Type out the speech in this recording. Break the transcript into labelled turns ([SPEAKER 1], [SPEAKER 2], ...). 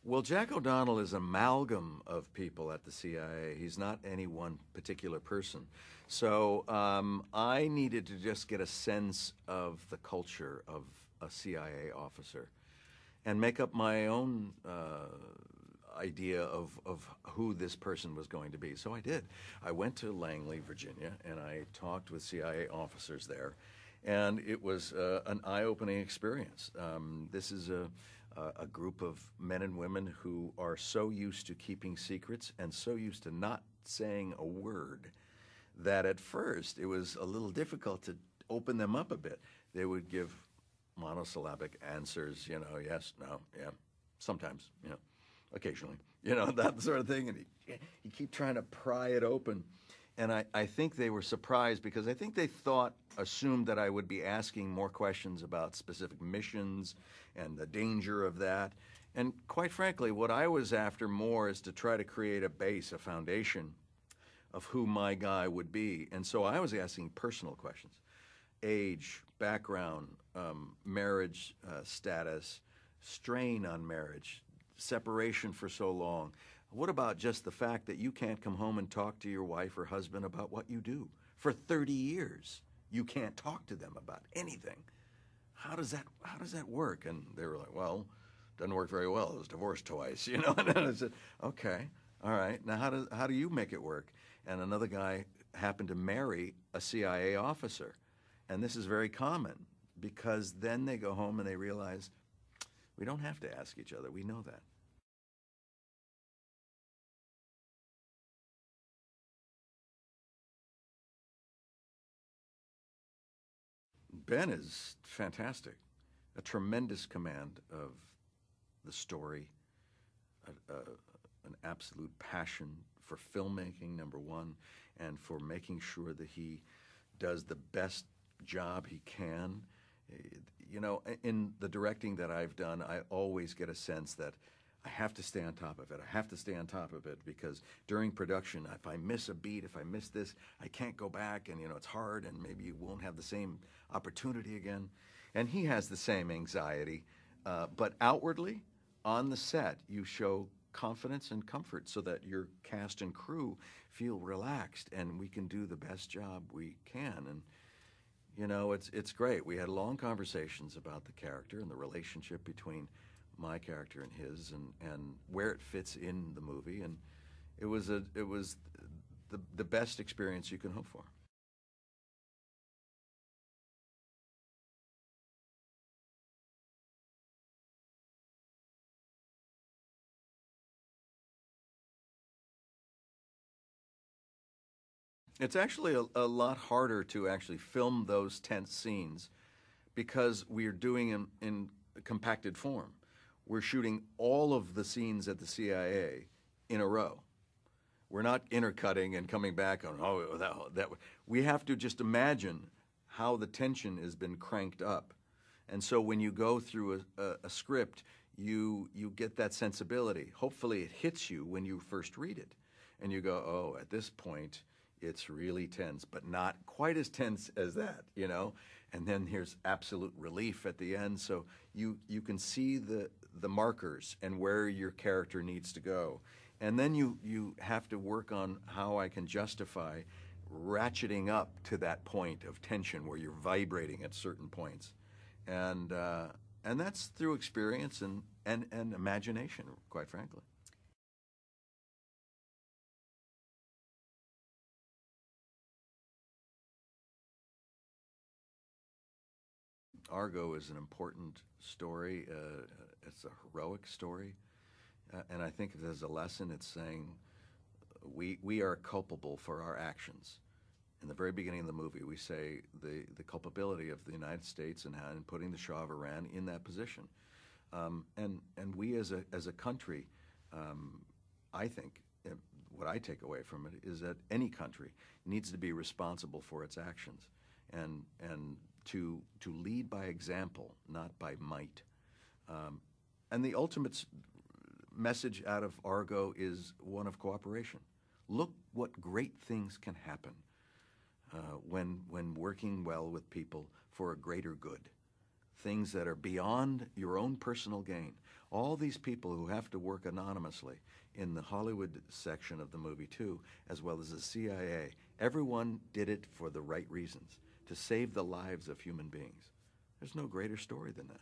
[SPEAKER 1] Well, Jack O'Donnell is an amalgam of people at the CIA. He's not any one particular person. So I needed to just get a sense of the culture of a CIA officer and make up my own idea of who this person was going to be. So I did. I went to Langley, Virginia, and I talked with CIA officers there, and it was an eye-opening experience. This is a group of men and women who are so used to keeping secrets and so used to not saying a word that at first it was a little difficult to open them up a bit. They would give monosyllabic answers, you know, yes, no, yeah, sometimes, you know, occasionally, you know, that sort of thing. And you keep trying to pry it open. And I think they were surprised because I think they assumed that I would be asking more questions about specific missions and the danger of that. And quite frankly, what I was after more is to try to create a base, a foundation of who my guy would be. And so I was asking personal questions: age, background, marriage status, strain on marriage, separation for so long. What about just the fact that you can't come home and talk to your wife or husband about what you do? For 30 years, you can't talk to them about anything. How does that work? And they were like, well, doesn't work very well. I was divorced twice, you know. And then I said, okay, all right. Now how do you make it work? And another guy happened to marry a CIA officer. And this is very common because then they go home and they realize we don't have to ask each other. We know that. Ben is fantastic, a tremendous command of the story, an absolute passion for filmmaking, number one, and for making sure that he does the best job he can. You know, in the directing that I've done, I always get a sense that I have to stay on top of it. I have to stay on top of it because during production, if I miss a beat, if I miss this, I can't go back, and you know it's hard, and maybe you won't have the same opportunity again. And he has the same anxiety, but outwardly, on the set, you show confidence and comfort so that your cast and crew feel relaxed, and we can do the best job we can. And you know, it's great. We had long conversations about the character and the relationship between my character and his, and where it fits in the movie, and it was the best experience you can hope for. It's actually a lot harder to actually film those tense scenes because we are doing them in compacted form. We're shooting all of the scenes at the CIA in a row. We're not intercutting and coming back on, oh, that. We have to just imagine how the tension has been cranked up. And so when you go through a script, you get that sensibility. Hopefully it hits you when you first read it. And you go, oh, at this point, it's really tense, but not quite as tense as that, you know? And then here's absolute relief at the end. So you can see the markers and where your character needs to go. And then you have to work on how I can justify ratcheting up to that point of tension where you're vibrating at certain points. And that's through experience and imagination, quite frankly. Argo is an important story. It's a heroic story. And I think there's a lesson. It's saying we are culpable for our actions. In the very beginning of the movie, we say the culpability of the United States and putting the Shah of Iran in that position. And we as a country, I think, what I take away from it is that any country needs to be responsible for its actions and to lead by example, not by might. And the ultimate message out of Argo is one of cooperation. Look what great things can happen when working well with people for a greater good. things that are beyond your own personal gain. All these people who have to work anonymously in the Hollywood section of the movie too, as well as the CIA, everyone did it for the right reasons, to save the lives of human beings. There's no greater story than that.